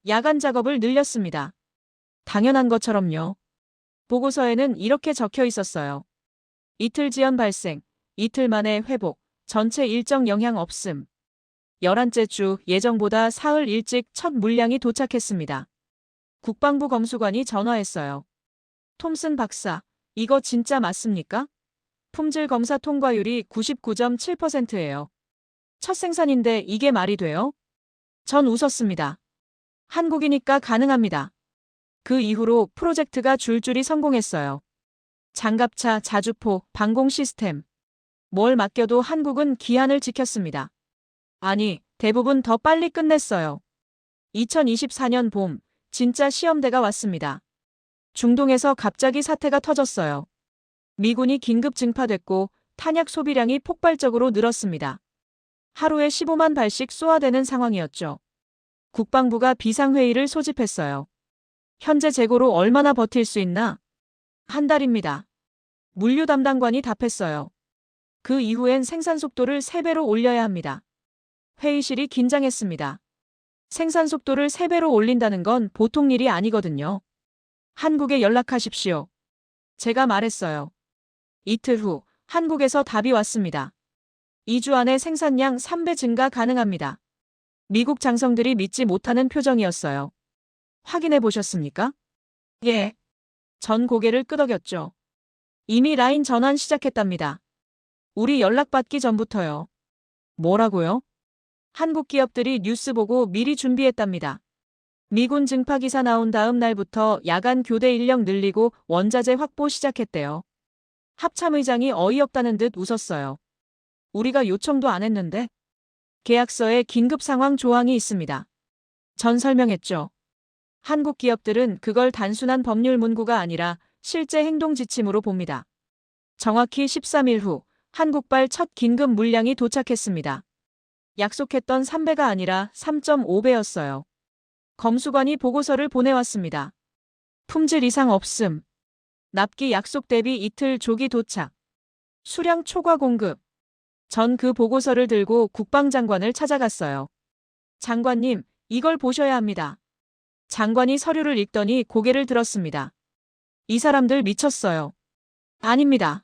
야간 작업을 늘렸습니다. 당연한 것처럼요. 보고서에는 이렇게 적혀 있었어요. 이틀 지연 발생, 이틀 만에 회복, 전체 일정 영향 없음. 11째 주 예정보다 사흘 일찍 첫 물량이 도착했습니다. 국방부 검수관이 전화했어요. 톰슨 박사, 이거 진짜 맞습니까? 품질 검사 통과율이 99.7%예요. 첫 생산인데 이게 말이 돼요? 전 웃었습니다. 한국이니까 가능합니다. 그 이후로 프로젝트가 줄줄이 성공했어요. 장갑차, 자주포, 방공 시스템. 뭘 맡겨도 한국은 기한을 지켰습니다. 아니, 대부분 더 빨리 끝냈어요. 2024년 봄, 진짜 시험대가 왔습니다. 중동에서 갑자기 사태가 터졌어요. 미군이 긴급 증파됐고 탄약 소비량이 폭발적으로 늘었습니다. 하루에 15만 발씩 쏘아대는 상황이었죠. 국방부가 비상회의를 소집했어요. 현재 재고로 얼마나 버틸 수 있나? 한 달입니다. 물류 담당관이 답했어요. 그 이후엔 생산 속도를 3배로 올려야 합니다. 회의실이 긴장했습니다. 생산 속도를 3배로 올린다는 건 보통 일이 아니거든요. 한국에 연락하십시오. 제가 말했어요. 이틀 후 한국에서 답이 왔습니다. 2주 안에 생산량 3배 증가 가능합니다. 미국 장성들이 믿지 못하는 표정이었어요. 확인해 보셨습니까? 예. 전 고개를 끄덕였죠. 이미 라인 전환 시작했답니다. 우리 연락받기 전부터요. 뭐라고요? 한국 기업들이 뉴스 보고 미리 준비했답니다. 미군 증파 기사 나온 다음 날부터 야간 교대 인력 늘리고 원자재 확보 시작했대요. 합참의장이 어이없다는 듯 웃었어요. 우리가 요청도 안 했는데? 계약서에 긴급 상황 조항이 있습니다. 전 설명했죠. 한국 기업들은 그걸 단순한 법률 문구가 아니라 실제 행동 지침으로 봅니다. 정확히 13일 후 한국발 첫 긴급 물량이 도착했습니다. 약속했던 3배가 아니라 3.5배였어요. 검수관이 보고서를 보내왔습니다. 품질 이상 없음. 납기 약속 대비 이틀 조기 도착. 수량 초과 공급. 전 그 보고서를 들고 국방장관을 찾아갔어요. 장관님, 이걸 보셔야 합니다. 장관이 서류를 읽더니 고개를 들었습니다. 이 사람들 미쳤어요. 아닙니다.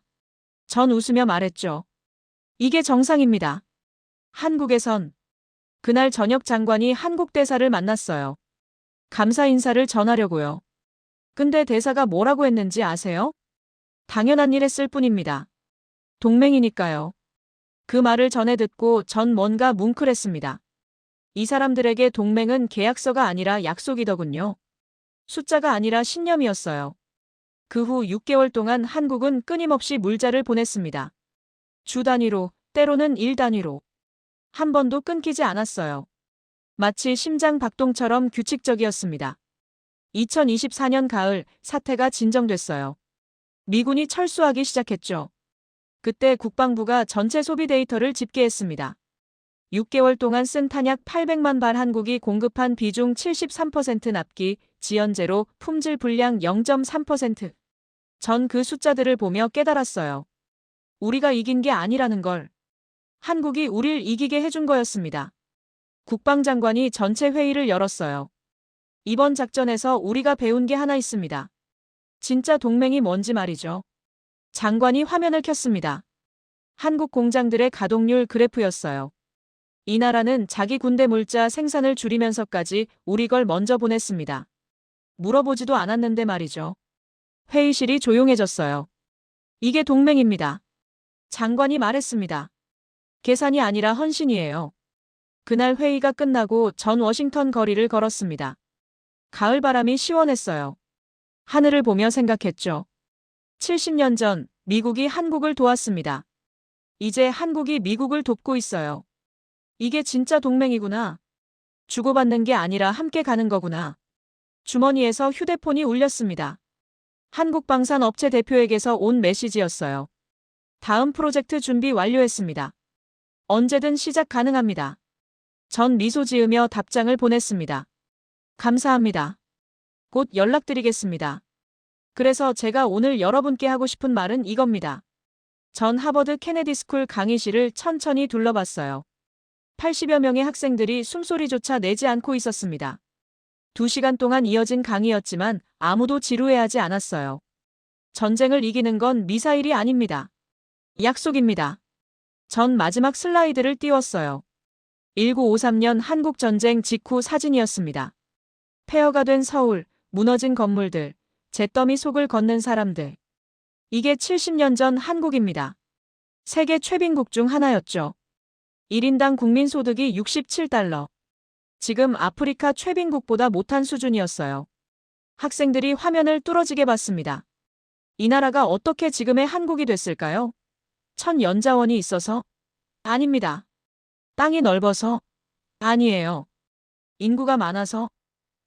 전 웃으며 말했죠. 이게 정상입니다. 한국에선 그날 저녁 장관이 한국 대사를 만났어요. 감사 인사를 전하려고요. 근데 대사가 뭐라고 했는지 아세요? 당연한 일 했을 뿐입니다. 동맹이니까요. 그 말을 전해 듣고 전 뭔가 뭉클했습니다. 이 사람들에게 동맹은 계약서가 아니라 약속이더군요. 숫자가 아니라 신념이었어요. 그 후 6개월 동안 한국은 끊임없이 물자를 보냈습니다. 주 단위로, 때로는 일 단위로. 한 번도 끊기지 않았어요. 마치 심장 박동처럼 규칙적이었습니다. 2024년 가을 사태가 진정됐어요. 미군이 철수하기 시작했죠. 그때 국방부가 전체 소비 데이터를 집계했습니다. 6개월 동안 쓴 탄약 800만 발 한국이 공급한 비중 73% 납기, 지연제로, 품질 불량 0.3%. 전 그 숫자들을 보며 깨달았어요. 우리가 이긴 게 아니라는 걸. 한국이 우릴 이기게 해준 거였습니다. 국방장관이 전체 회의를 열었어요. 이번 작전에서 우리가 배운 게 하나 있습니다. 진짜 동맹이 뭔지 말이죠. 장관이 화면을 켰습니다. 한국 공장들의 가동률 그래프였어요. 이 나라는 자기 군대 물자 생산을 줄이면서까지 우리 걸 먼저 보냈습니다. 물어보지도 않았는데 말이죠. 회의실이 조용해졌어요. 이게 동맹입니다. 장관이 말했습니다. 계산이 아니라 헌신이에요. 그날 회의가 끝나고 전 워싱턴 거리를 걸었습니다. 가을 바람이 시원했어요. 하늘을 보며 생각했죠. 70년 전 미국이 한국을 도왔습니다. 이제 한국이 미국을 돕고 있어요. 이게 진짜 동맹이구나. 주고받는 게 아니라 함께 가는 거구나. 주머니에서 휴대폰이 울렸습니다. 한국방산업체 대표에게서 온 메시지였어요. 다음 프로젝트 준비 완료했습니다. 언제든 시작 가능합니다. 전 미소 지으며 답장을 보냈습니다. 감사합니다. 곧 연락드리겠습니다. 그래서 제가 오늘 여러분께 하고 싶은 말은 이겁니다. 전 하버드 케네디 스쿨 강의실을 천천히 둘러봤어요. 80여 명의 학생들이 숨소리조차 내지 않고 있었습니다. 2시간 동안 이어진 강의였지만 아무도 지루해하지 않았어요. 전쟁을 이기는 건 미사일이 아닙니다. 약속입니다. 전 마지막 슬라이드를 띄웠어요. 1953년 한국전쟁 직후 사진이었습니다. 폐허가 된 서울, 무너진 건물들, 잿더미 속을 걷는 사람들. 이게 70년 전 한국입니다. 세계 최빈국 중 하나였죠. 1인당 국민소득이 67달러. 지금 아프리카 최빈국보다 못한 수준이었어요. 학생들이 화면을 뚫어지게 봤습니다. 이 나라가 어떻게 지금의 한국이 됐을까요? 천연자원이 있어서? 아닙니다. 땅이 넓어서? 아니에요. 인구가 많아서?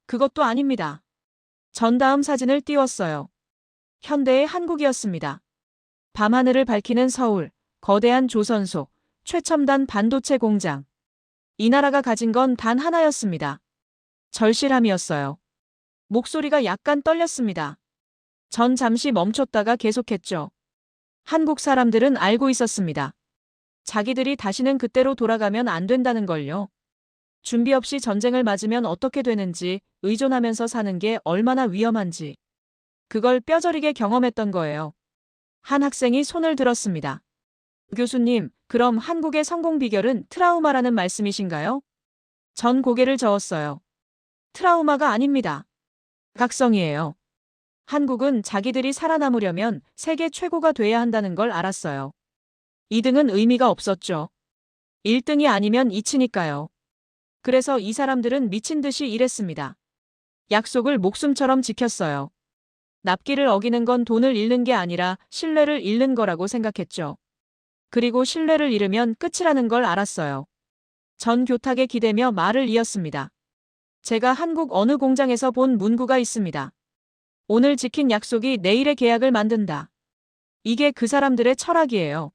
그것도 아닙니다. 전 다음 사진을 띄웠어요. 현대의 한국이었습니다. 밤하늘을 밝히는 서울, 거대한 조선소, 최첨단 반도체 공장. 이 나라가 가진 건 단 하나였습니다. 절실함이었어요. 목소리가 약간 떨렸습니다. 전 잠시 멈췄다가 계속했죠. 한국 사람들은 알고 있었습니다. 자기들이 다시는 그때로 돌아가면 안 된다는 걸요. 준비 없이 전쟁을 맞으면 어떻게 되는지, 의존하면서 사는 게 얼마나 위험한지. 그걸 뼈저리게 경험했던 거예요. 한 학생이 손을 들었습니다. 교수님, 그럼 한국의 성공 비결은 트라우마라는 말씀이신가요? 전 고개를 저었어요. 트라우마가 아닙니다. 각성이에요. 한국은 자기들이 살아남으려면 세계 최고가 돼야 한다는 걸 알았어요. 2등은 의미가 없었죠. 1등이 아니면 2치니까요. 그래서 이 사람들은 미친 듯이 일했습니다. 약속을 목숨처럼 지켰어요. 납기를 어기는 건 돈을 잃는 게 아니라 신뢰를 잃는 거라고 생각했죠. 그리고 신뢰를 잃으면 끝이라는 걸 알았어요. 전 교탁에 기대며 말을 이었습니다. 제가 한국 어느 공장에서 본 문구가 있습니다. 오늘 지킨 약속이 내일의 계약을 만든다. 이게 그 사람들의 철학이에요.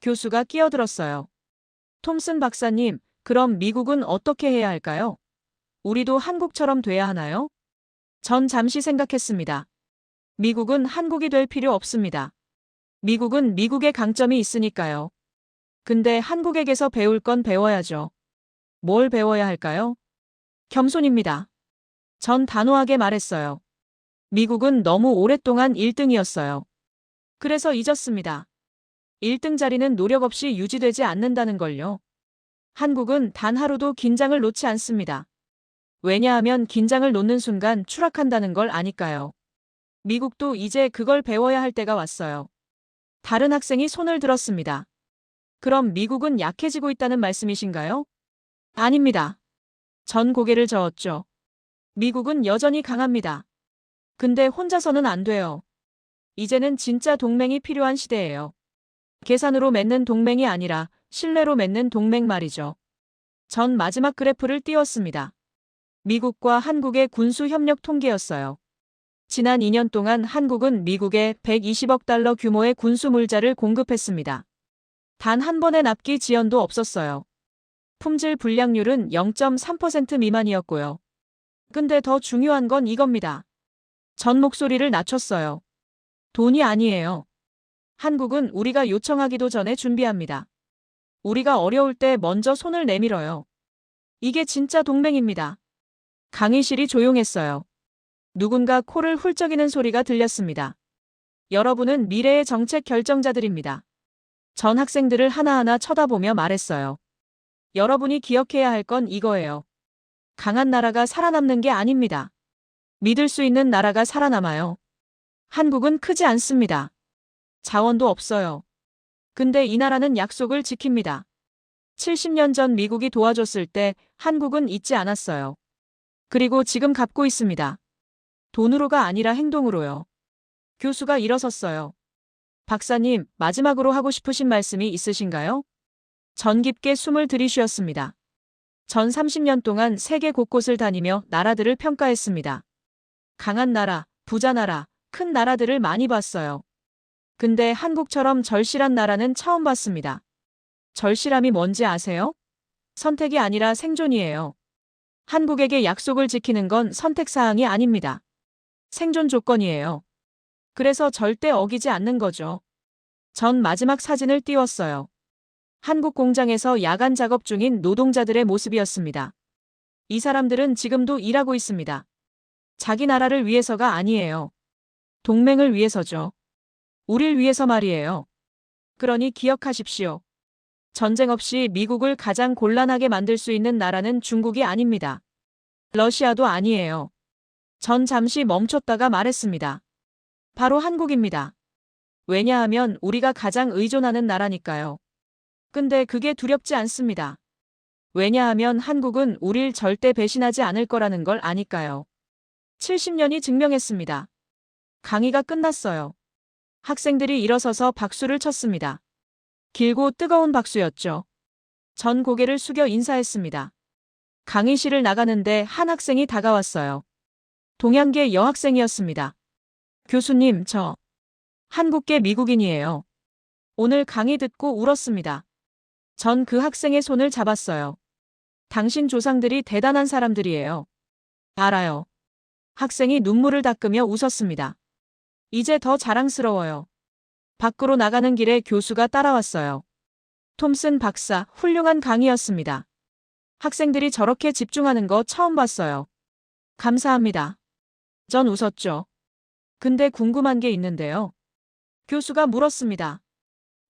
교수가 끼어들었어요. 톰슨 박사님, 그럼 미국은 어떻게 해야 할까요? 우리도 한국처럼 돼야 하나요? 전 잠시 생각했습니다. 미국은 한국이 될 필요 없습니다. 미국은 미국의 강점이 있으니까요. 근데 한국에게서 배울 건 배워야죠. 뭘 배워야 할까요? 겸손입니다. 전 단호하게 말했어요. 미국은 너무 오랫동안 1등이었어요. 그래서 잊었습니다. 1등 자리는 노력 없이 유지되지 않는다는 걸요. 한국은 단 하루도 긴장을 놓지 않습니다. 왜냐하면 긴장을 놓는 순간 추락한다는 걸 아니까요. 미국도 이제 그걸 배워야 할 때가 왔어요. 다른 학생이 손을 들었습니다. 그럼 미국은 약해지고 있다는 말씀이신가요? 아닙니다. 전 고개를 저었죠. 미국은 여전히 강합니다. 근데 혼자서는 안 돼요. 이제는 진짜 동맹이 필요한 시대예요. 계산으로 맺는 동맹이 아니라 신뢰로 맺는 동맹 말이죠. 전 마지막 그래프를 띄웠습니다. 미국과 한국의 군수 협력 통계였어요. 지난 2년 동안 한국은 미국에 120억 달러 규모의 군수 물자를 공급했습니다. 단 한 번의 납기 지연도 없었어요. 품질 불량률은 0.3% 미만이었고요. 근데 더 중요한 건 이겁니다. 전 목소리를 낮췄어요. 돈이 아니에요. 한국은 우리가 요청하기도 전에 준비합니다. 우리가 어려울 때 먼저 손을 내밀어요. 이게 진짜 동맹입니다. 강의실이 조용했어요. 누군가 코를 훌쩍이는 소리가 들렸습니다. 여러분은 미래의 정책 결정자들입니다. 전 학생들을 하나하나 쳐다보며 말했어요. 여러분이 기억해야 할 건 이거예요. 강한 나라가 살아남는 게 아닙니다. 믿을 수 있는 나라가 살아남아요. 한국은 크지 않습니다. 자원도 없어요. 근데 이 나라는 약속을 지킵니다. 70년 전 미국이 도와줬을 때 한국은 잊지 않았어요. 그리고 지금 갚고 있습니다. 돈으로가 아니라 행동으로요. 교수가 일어섰어요. 박사님, 마지막으로 하고 싶으신 말씀이 있으신가요? 전 깊게 숨을 들이쉬었습니다. 전 30년 동안 세계 곳곳을 다니며 나라들을 평가했습니다. 강한 나라, 부자 나라, 큰 나라들을 많이 봤어요. 근데 한국처럼 절실한 나라는 처음 봤습니다. 절실함이 뭔지 아세요? 선택이 아니라 생존이에요. 한국에게 약속을 지키는 건 선택사항이 아닙니다. 생존 조건이에요. 그래서 절대 어기지 않는 거죠. 전 마지막 사진을 띄웠어요. 한국 공장에서 야간 작업 중인 노동자들의 모습이었습니다. 이 사람들은 지금도 일하고 있습니다. 자기 나라를 위해서가 아니에요. 동맹을 위해서죠. 우릴 위해서 말이에요. 그러니 기억하십시오. 전쟁 없이 미국을 가장 곤란하게 만들 수 있는 나라는 중국이 아닙니다. 러시아도 아니에요. 전 잠시 멈췄다가 말했습니다. 바로 한국입니다. 왜냐하면 우리가 가장 의존하는 나라니까요. 근데 그게 두렵지 않습니다. 왜냐하면 한국은 우릴 절대 배신하지 않을 거라는 걸 아니까요. 70년이 증명했습니다. 강의가 끝났어요. 학생들이 일어서서 박수를 쳤습니다. 길고 뜨거운 박수였죠. 전 고개를 숙여 인사했습니다. 강의실을 나가는데 한 학생이 다가왔어요. 동양계 여학생이었습니다. 교수님, 저 한국계 미국인이에요. 오늘 강의 듣고 울었습니다. 전 그 학생의 손을 잡았어요. 당신 조상들이 대단한 사람들이에요. 알아요. 학생이 눈물을 닦으며 웃었습니다. 이제 더 자랑스러워요. 밖으로 나가는 길에 교수가 따라왔어요. 톰슨 박사, 훌륭한 강의였습니다. 학생들이 저렇게 집중하는 거 처음 봤어요. 감사합니다. 전 웃었죠. 근데 궁금한 게 있는데요. 교수가 물었습니다.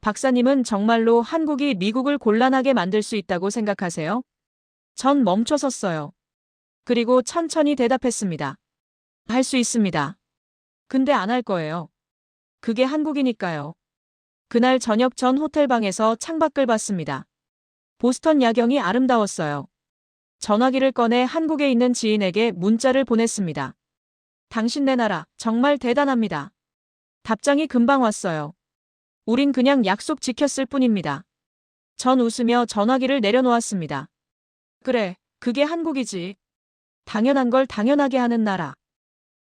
박사님은 정말로 한국이 미국을 곤란하게 만들 수 있다고 생각하세요? 전 멈춰 섰어요. 그리고 천천히 대답했습니다. 할 수 있습니다. 근데 안 할 거예요. 그게 한국이니까요. 그날 저녁 전 호텔방에서 창밖을 봤습니다. 보스턴 야경이 아름다웠어요. 전화기를 꺼내 한국에 있는 지인에게 문자를 보냈습니다. 당신네 나라 정말 대단합니다. 답장이 금방 왔어요. 우린 그냥 약속 지켰을 뿐입니다. 전 웃으며 전화기를 내려놓았습니다. 그래, 그게 한국이지. 당연한 걸 당연하게 하는 나라.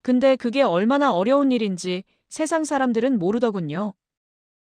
근데 그게 얼마나 어려운 일인지 세상 사람들은 모르더군요.